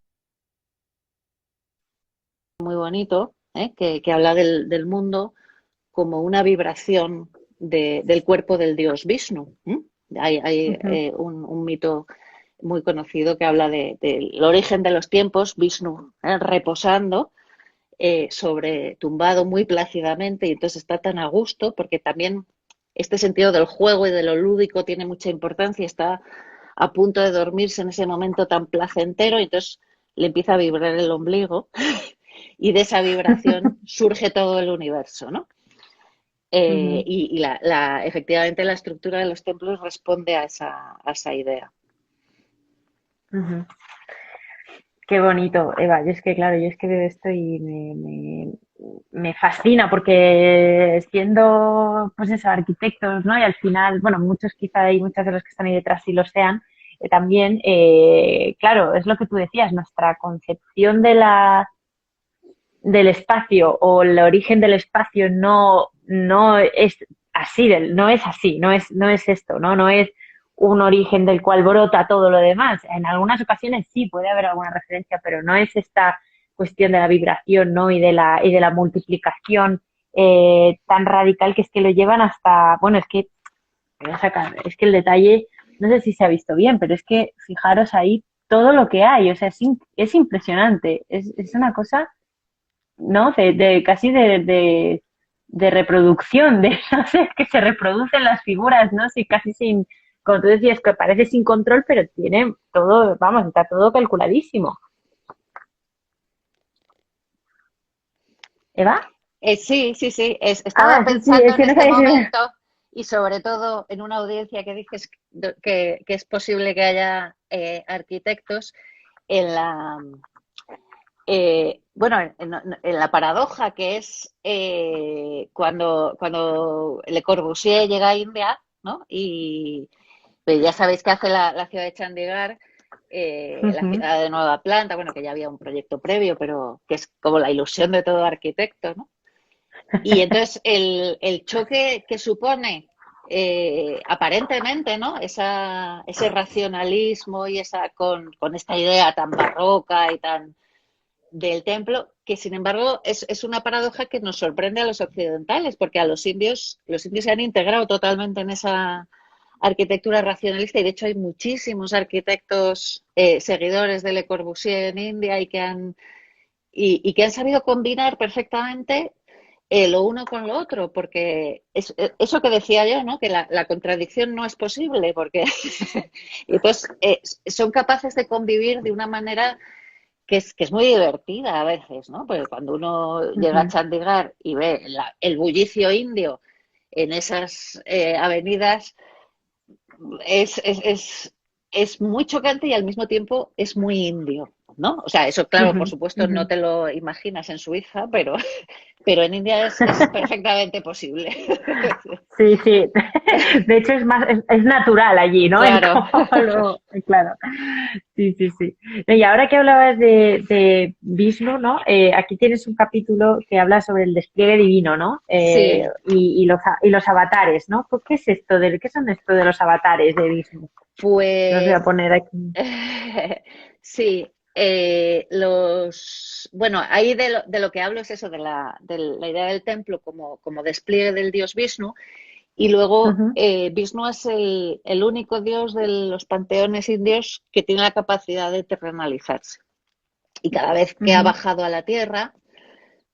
muy bonito, que habla del mundo como una vibración del cuerpo del dios Vishnu. Hay un mito muy conocido que habla del origen de los tiempos, Vishnu reposando tumbado muy plácidamente, y entonces está tan a gusto porque también este sentido del juego y de lo lúdico tiene mucha importancia, está a punto de dormirse en ese momento tan placentero y entonces le empieza a vibrar el ombligo y de esa vibración surge todo el universo, ¿no? Y efectivamente la estructura de los templos responde a esa idea. Qué bonito, Eva. Yo es que, claro, veo esto y me fascina porque siendo, pues eso, arquitectos, ¿no? Y al final, bueno, muchos quizá y muchas de los que están ahí detrás sí lo sean, también, claro, es lo que tú decías, nuestra concepción del espacio o el origen del espacio no es así, no es así, no es esto, ¿no? No es un origen del cual brota todo lo demás. En algunas ocasiones sí puede haber alguna referencia, pero no es esta cuestión de la vibración, ¿no? Y de la multiplicación tan radical que es que lo llevan hasta, bueno, es que voy a sacar, es que el detalle, no sé si se ha visto bien, pero es que fijaros ahí todo lo que hay, o sea, es impresionante, es una cosa, ¿no? Casi de reproducción, de, no sé, que se reproducen las figuras, ¿no? Sí, casi sin, como tú decías, que parece sin control, pero tiene todo, vamos, está todo calculadísimo. ¿Eva? Sí, sí, sí. Estaba Ah, sí, sí, pensando es en que no este sabía momento y sobre todo en una audiencia que dices que es posible que haya arquitectos en la, bueno, en la paradoja que es cuando Le Corbusier llega a India, ¿no? Y pues ya sabéis que hace la ciudad de Chandigarh, la si... ciudad de Nueva Planta, bueno, que ya había un proyecto previo, pero que es como la ilusión de todo arquitecto, ¿no? Y entonces el choque que supone aparentemente, ¿no? Ese racionalismo y con esta idea tan barroca y tan del templo, que sin embargo es una paradoja que nos sorprende a los occidentales, porque a los indios se han integrado totalmente en esa arquitectura racionalista y de hecho hay muchísimos arquitectos seguidores de Le Corbusier en India y que han sabido combinar perfectamente lo uno con lo otro, porque eso que decía yo, ¿no? Que la contradicción no es posible, porque y entonces son capaces de convivir de una manera que es muy divertida a veces, ¿no? Porque cuando uno llega a Chandigarh y ve el bullicio indio en esas avenidas, es muy chocante y al mismo tiempo es muy indio, ¿no? O sea, eso, claro, por supuesto, no te lo imaginas en Suiza, pero en India es perfectamente posible. Sí, sí. De hecho es más, es natural allí, ¿no? El Claro. cómo claro. Sí, sí, sí. No, y ahora que hablabas de Vishnu, ¿no? Aquí tienes un capítulo que habla sobre el despliegue divino, ¿no? Sí, Y los avatares, ¿no? ¿Por ¿Qué es esto qué son esto de los avatares de Vishnu? Los voy a pues poner aquí. sí, bueno, ahí de lo que hablo es eso, de la idea del templo como despliegue del dios Vishnu, y luego Ujú, Vishnu es el único dios de los panteones indios que tiene la capacidad de terrenalizarse. Y cada vez que ha ujú, bajado a la tierra,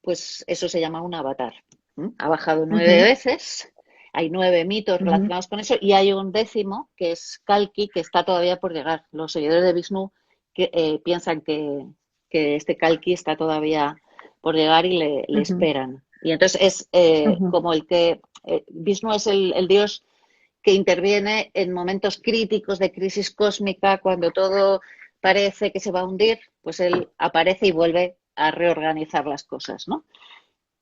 pues eso se llama un avatar. ¿Mm? Ha bajado 9 ujú, veces, hay 9 mitos ujú, relacionados con eso y hay un décimo que es Kalki, que está todavía por llegar. Los seguidores de Vishnu piensan que este Kalki está todavía por llegar y le ujú, esperan. Y entonces es ujú, como Vishnu es el dios que interviene en momentos críticos de crisis cósmica, cuando todo parece que se va a hundir, pues él aparece y vuelve a reorganizar las cosas, ¿no?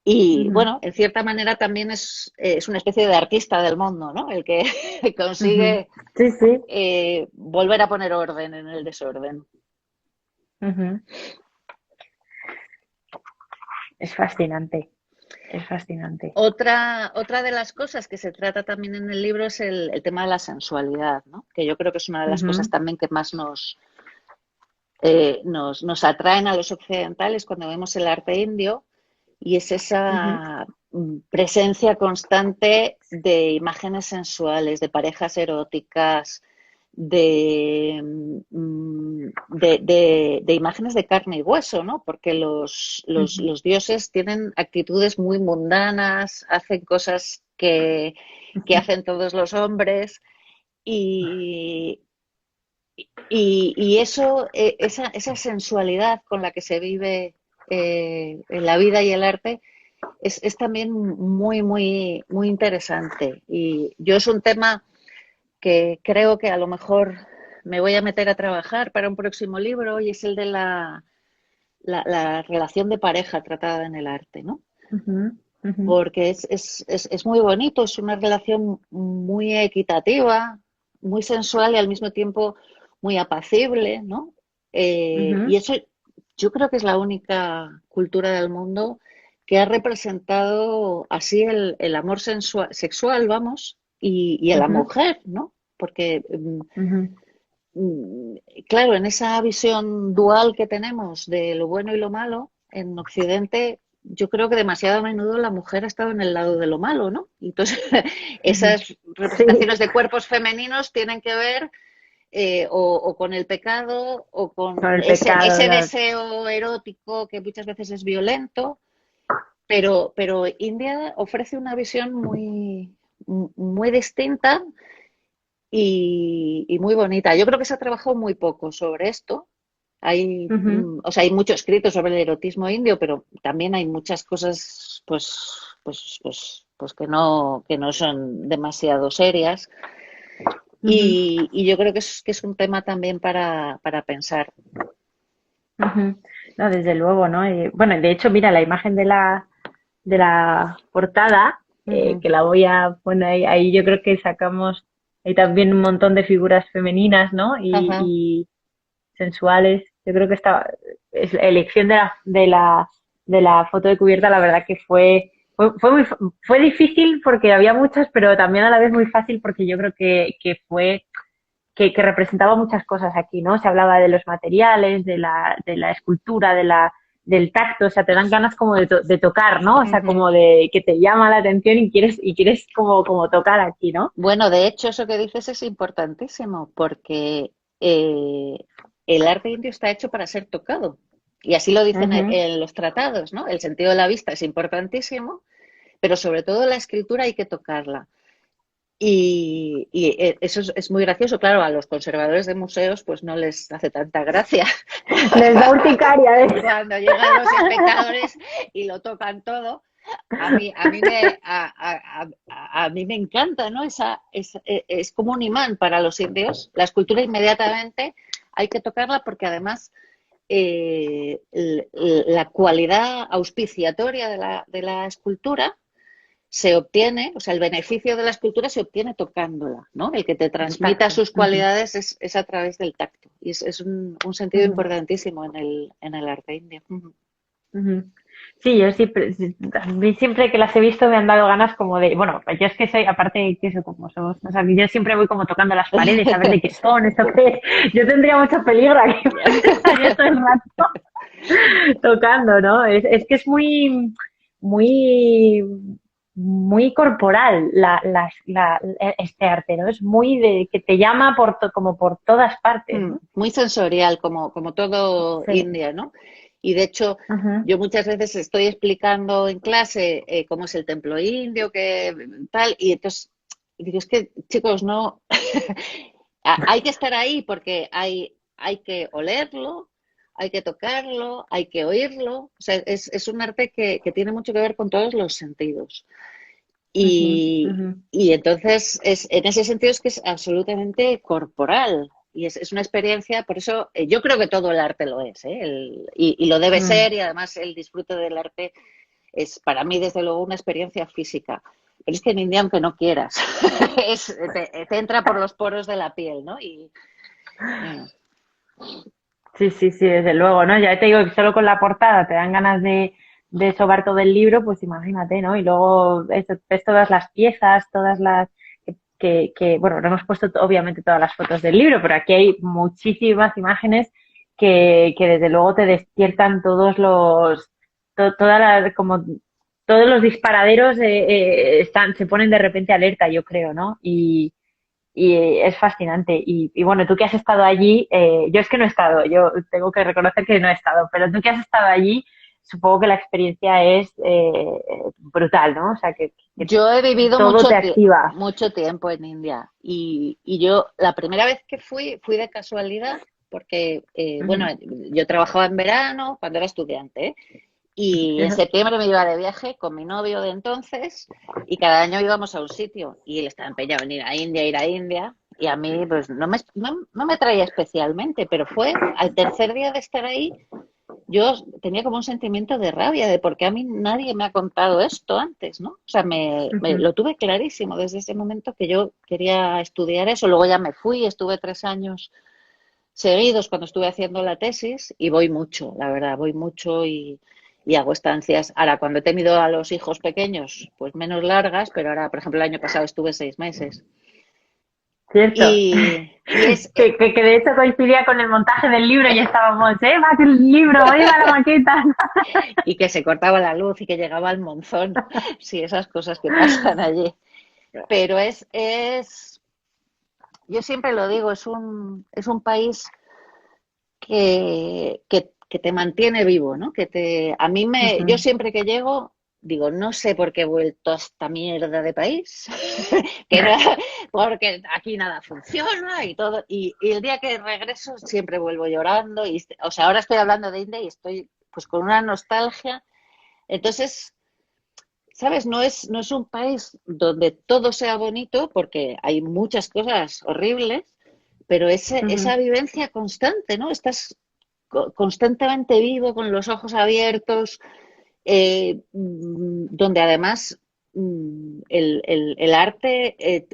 Y ujú, bueno, en cierta manera también es una especie de artista del mundo, ¿no? El que ujú. consigue Sí, sí. volver a poner orden en el desorden. Ujú. Es fascinante, es fascinante. Otra de las cosas que se trata también en el libro es el tema de la sensualidad, ¿no? Que yo creo que es una de las cosas Ujú, también que más nos atraen a los occidentales cuando vemos el arte indio, y es ujú, esa presencia constante de imágenes sensuales, de parejas eróticas, de imágenes de carne y hueso, ¿no? Porque ujú, los dioses tienen actitudes muy mundanas, hacen cosas que hacen todos los hombres y, y eso, esa sensualidad con la que se vive en la vida y el arte es también muy, muy, muy interesante. Y yo es un tema que creo que a lo mejor me voy a meter a trabajar para un próximo libro y es el de la relación de pareja tratada en el arte, ¿no? ujú, ujú, Porque es muy bonito, es una relación muy equitativa, muy sensual y al mismo tiempo muy apacible, ¿no? Y ujú, eso yo creo que es la única cultura del mundo que ha representado así el amor sexual, vamos, y a la Ujú, mujer, ¿no? Porque, ujú, mm, claro, en esa visión dual que tenemos de lo bueno y lo malo, en Occidente, yo creo que demasiado a menudo la mujer ha estado en el lado de lo malo, ¿no? Y entonces, ujú. esas Sí, representaciones de cuerpos femeninos tienen que ver o con el pecado o con con el pecado, ese claro. deseo erótico que muchas veces es violento, pero India ofrece una visión muy distinta y muy bonita. Yo creo que se ha trabajado muy poco sobre esto. Ujú, O sea, hay mucho escrito sobre el erotismo indio, pero también hay muchas cosas, pues que no son demasiado serias. ujú, Y yo creo que es un tema también para pensar. ujú. No, desde luego, ¿no? Bueno, de hecho, mira, la imagen de la portada, Ujú, que la voy a poner ahí yo creo que sacamos hay también un montón de figuras femeninas, ¿no? ajá. Y sensuales. Yo creo que esta es la elección de la foto de cubierta, la verdad que fue difícil porque había muchas, pero también a la vez muy fácil porque yo creo que representaba muchas cosas aquí, ¿no? Se hablaba de los materiales, de la escultura, del tacto, o sea, te dan ganas como de tocar, ¿no? O sea, Ujú. como de que te llama la atención y quieres como tocar aquí, ¿no? Bueno, de hecho, eso que dices es importantísimo porque eh, el arte indio está hecho para ser tocado. Y así lo dicen Ujú, en los tratados, ¿no? El sentido de la vista es importantísimo, pero sobre todo la escritura hay que tocarla. Eso es muy gracioso, claro, a los conservadores de museos pues no les hace tanta gracia les da urticaria, ¿eh? cuando llegan los inspectadores y lo tocan todo. A mí me encanta, ¿no? Es como un imán para los indios. La escultura inmediatamente hay que tocarla porque además la cualidad auspiciatoria de la escultura se obtiene, o sea, el beneficio de la escultura se obtiene tocándola, ¿no? El que te El transmita tacto. sus Ujú, es a través del tacto. Y es un sentido ujú, importantísimo en el arte indio. ujú. Sí, yo siempre, a mí siempre que las he visto me han dado ganas como de, bueno, yo es que soy, aparte que eso como somos, o sea, que yo siempre voy como tocando las paredes a ver de qué son, esto qué es. Yo tendría mucho peligro aquí, porque estaría todo el rato tocando, ¿no? Es que es muy, muy corporal este arte, ¿no? Es muy de que te llama como por todas partes, ¿no? Muy sensorial, como todo Sí. India, ¿no? Y de hecho, Ujú. yo muchas veces estoy explicando en clase cómo es el templo indio, que tal, y entonces digo, es que chicos, no, hay que estar ahí porque hay que olerlo, hay que tocarlo, hay que oírlo. O sea, es un arte que tiene mucho que ver con todos los sentidos. Ujú, ujú, Y entonces, en ese sentido es que es absolutamente corporal. Y es una experiencia, por eso yo creo que todo el arte lo es, ¿eh? Y lo debe mm. ser, y además el disfrute del arte es para mí, desde luego, una experiencia física. Pero es que en India, aunque no quieras, te entra por los poros de la piel, ¿no? Eh, Sí, sí, sí, desde luego, ¿no? Ya te digo que solo con la portada te dan ganas de sobar todo el libro, pues imagínate, ¿no? Y luego ves todas las piezas, todas las bueno, no hemos puesto obviamente todas las fotos del libro, pero aquí hay muchísimas imágenes que desde luego te despiertan como todos los disparaderos se ponen de repente alerta, yo creo, ¿no? Y es fascinante. Y bueno, tú que has estado allí, yo es que no he estado, yo tengo que reconocer que no he estado, pero tú que has estado allí, supongo que la experiencia es brutal, ¿no? O sea, que yo he vivido todo te activa. mucho tiempo en India y yo la primera vez que fui de casualidad porque, bueno, Ujú. yo trabajaba en verano cuando era estudiante, ¿eh? Y en septiembre me iba de viaje con mi novio de entonces y cada año íbamos a un sitio y él estaba empeñado en ir a India y a mí pues no me traía especialmente, pero fue al tercer día de estar ahí, yo tenía como un sentimiento de rabia de por qué a mí nadie me ha contado esto antes, ¿no? O sea, Ujú. lo tuve clarísimo desde ese momento que yo quería estudiar eso, luego ya me fui, estuve 3 años seguidos cuando estuve haciendo la tesis y voy mucho, la verdad, voy mucho y hago estancias. Ahora, cuando he tenido a los hijos pequeños, pues menos largas, pero ahora, por ejemplo, el año pasado estuve 6 meses. Cierto. Y es, Que de hecho coincidía con el montaje del libro y estábamos, va que el libro, va la maqueta. y que se cortaba la luz y que llegaba el monzón. Sí, esas cosas que pasan allí. Pero yo siempre lo digo, es un país que te mantiene vivo, ¿no? Yo siempre que llego, digo, no sé por qué he vuelto a esta mierda de país, porque aquí nada funciona y todo, y el día que regreso siempre vuelvo llorando, o sea, ahora estoy hablando de India y estoy pues con una nostalgia. Entonces, ¿sabes? No es un país donde todo sea bonito, porque hay muchas cosas horribles, pero esa vivencia constante, ¿no? Estás constantemente vivo, con los ojos abiertos, donde además el arte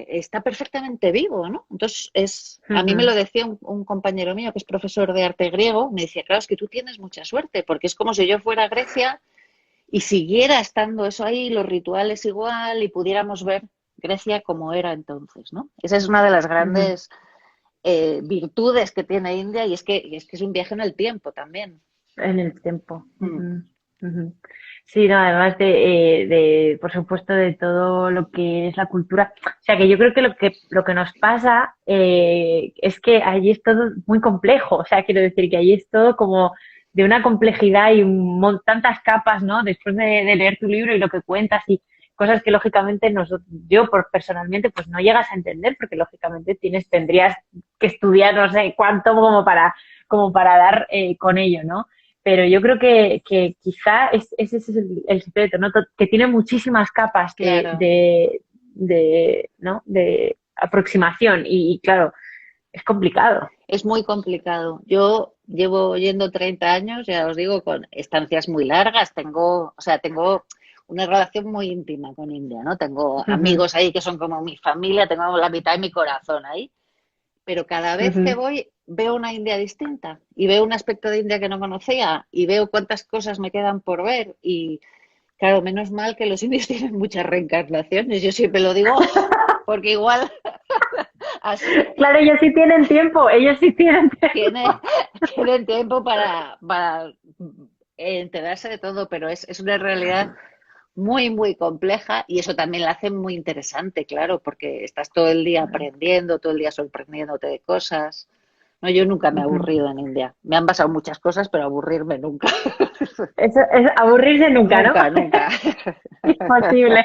está perfectamente vivo, ¿no? Entonces, a mí me lo decía un compañero mío que es profesor de arte griego, me decía, claro, es que tú tienes mucha suerte, porque es como si yo fuera a Grecia y siguiera estando eso ahí, los rituales igual, y pudiéramos ver Grecia como era entonces, ¿no? Esa es una de las grandes virtudes que tiene India, y es que es un viaje en el tiempo también. En el tiempo. Sí, no, además por supuesto, de todo lo que es la cultura. O sea, que yo creo que lo que nos pasa es que allí es todo muy complejo. O sea, quiero decir que allí es todo como de una complejidad y tantas capas, ¿no? Después de leer tu libro y lo que cuentas y cosas que lógicamente personalmente pues no llegas a entender, porque lógicamente tendrías que estudiar no sé cuánto como para dar con ello, ¿no? Pero yo creo que quizá ese es el secreto, ¿no? Que tiene muchísimas capas Claro. ¿no? de aproximación y claro, es complicado. Es muy complicado. Yo llevo yendo 30 años, ya os digo, con estancias muy largas. Tengo una relación muy íntima con India, ¿no? Tengo amigos ahí que son como mi familia, tengo la mitad de mi corazón ahí. Pero cada vez que voy veo una India distinta y veo un aspecto de India que no conocía y veo cuántas cosas me quedan por ver. Y claro, menos mal que los indios tienen muchas reencarnaciones, yo siempre lo digo, porque igual así Claro, ellos sí tienen tiempo, tienen tiempo para enterarse de todo, pero es una realidad muy, muy compleja, y eso también la hace muy interesante, claro, porque estás todo el día aprendiendo, todo el día sorprendiéndote de cosas. No, yo nunca me he aburrido en India. Me han pasado muchas cosas, pero aburrirme nunca. Eso es aburrirse nunca, ¿no? Nunca, nunca. Imposible.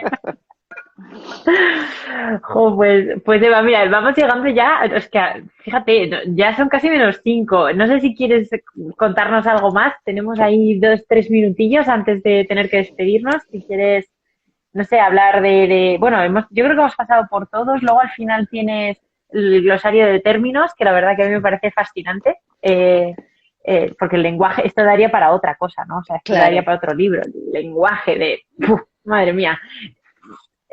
Jo, pues Eva, mira, vamos llegando ya, es que fíjate, ya son casi -5. No sé si quieres contarnos algo más. Tenemos ahí 2, 3 minutillos antes de tener que despedirnos. Si quieres, no sé, hablar bueno, yo creo que hemos pasado por todos. Luego al final tienes el glosario de términos, que la verdad que a mí me parece fascinante. Porque el lenguaje, esto daría para otra cosa, ¿no? O sea, esto daría para otro libro. El lenguaje madre mía.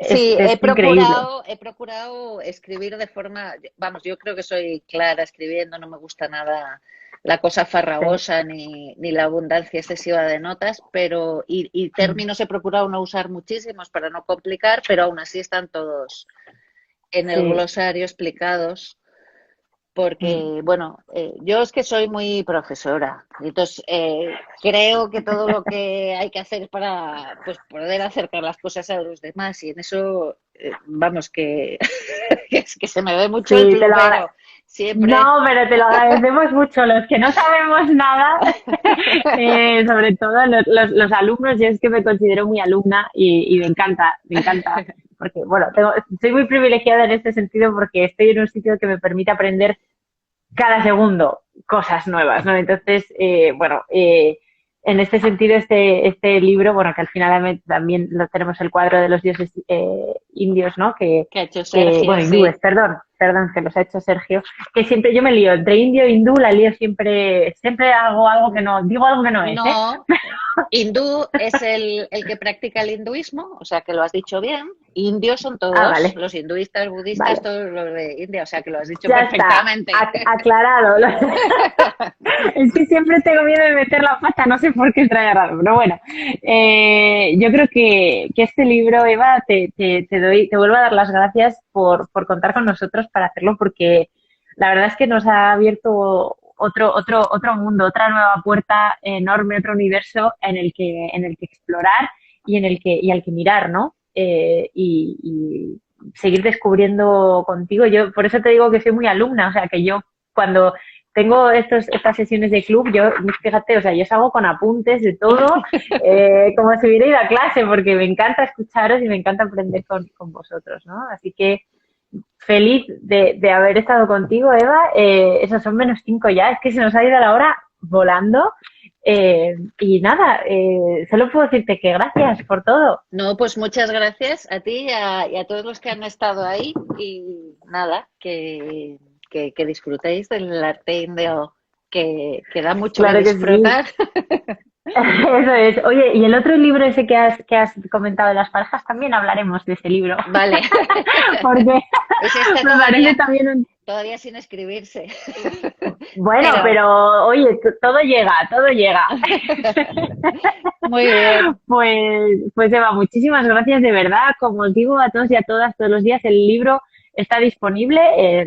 Sí, Es increíble. he procurado escribir de forma, vamos, yo creo que soy clara escribiendo, no me gusta nada la cosa farragosa ni la abundancia excesiva de notas, pero y términos he procurado no usar muchísimos para no complicar, pero aún así están todos en el glosario explicados. Porque, bueno, yo es que soy muy profesora, entonces creo que todo lo que hay que hacer para pues, poder acercar las cosas a los demás, y en eso, vamos, que, que se me ve mucho el plumero. Siempre. No, pero te lo agradecemos mucho. Los que no sabemos nada, sobre todo los alumnos, yo es que me considero muy alumna y me encanta, porque, bueno, soy muy privilegiada en este sentido porque estoy en un sitio que me permite aprender cada segundo cosas nuevas, ¿no? Entonces, bueno, en este sentido, este libro, bueno, que al final también lo tenemos, el cuadro de los dioses indios, ¿no? Que ha hecho Sergio, bueno, hindúes, perdón, que los ha hecho Sergio, que siempre yo me lío, entre indio e hindú la lío siempre hago algo que no, digo algo que no es, No, hindú es el que practica el hinduismo, o sea que lo has dicho bien. Indios son todos, vale. Los hinduistas, budistas, todos los de India, o sea que lo has dicho ya perfectamente. Está, aclarado. Es que siempre tengo miedo de meter la pata, no sé por qué trae raro, pero bueno, yo creo que este libro, Eva, te vuelvo a dar las gracias por contar con nosotros para hacerlo, porque la verdad es que nos ha abierto otro mundo, otra nueva puerta enorme, otro universo en el que explorar y al que mirar, ¿no? Y seguir descubriendo contigo. Yo por eso te digo que soy muy alumna, o sea, que yo cuando tengo estas sesiones de club, yo, fíjate, o sea, yo salgo con apuntes de todo, como si hubiera ido a clase, porque me encanta escucharos y me encanta aprender con vosotros, ¿no? Así que feliz de haber estado contigo, Eva. Esos son -5 ya, es que se nos ha ido la hora volando. Y nada, solo puedo decirte que gracias por todo. No, pues muchas gracias a ti y a todos los que han estado ahí y nada, que disfrutéis del arte indio que da mucho Claro que que sí. disfrutar. Eso es. Oye, y el otro libro ese que has comentado de las parejas, también hablaremos de ese libro. Vale. Porque Ese está me parece también un... todavía sin escribirse. Bueno, pero oye, todo llega, todo llega. Muy bien. Pues Eva, muchísimas gracias de verdad. Como os digo a todos y a todas todos los días, el libro está disponible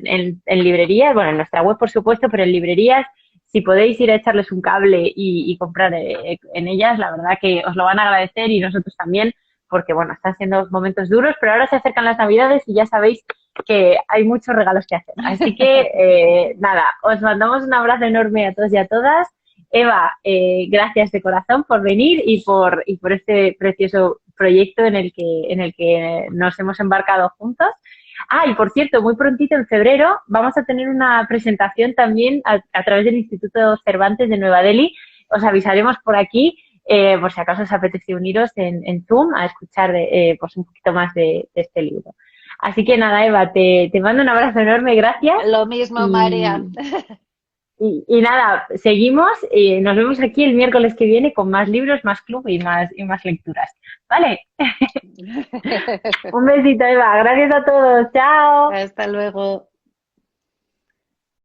en librerías, bueno, en nuestra web por supuesto, pero en librerías. Si podéis ir a echarles un cable y comprar en ellas, la verdad que os lo van a agradecer y nosotros también, porque bueno, están siendo momentos duros, pero ahora se acercan las Navidades y ya sabéis que hay muchos regalos que hacer. Así que nada, os mandamos un abrazo enorme a todos y a todas. Eva, gracias de corazón por venir y por este precioso proyecto en el que nos hemos embarcado juntos. Ah, y por cierto, muy prontito, en febrero, vamos a tener una presentación también a través del Instituto Cervantes de Nueva Delhi. Os avisaremos por aquí, por si acaso os apetece uniros en Zoom a escuchar pues un poquito más de este libro. Así que nada, Eva, te mando un abrazo enorme, gracias. Lo mismo, María. Y nada, seguimos y nos vemos aquí el miércoles que viene con más libros, más club y más lecturas. ¿Vale? Un besito, Eva. Gracias a todos. Chao. Hasta luego.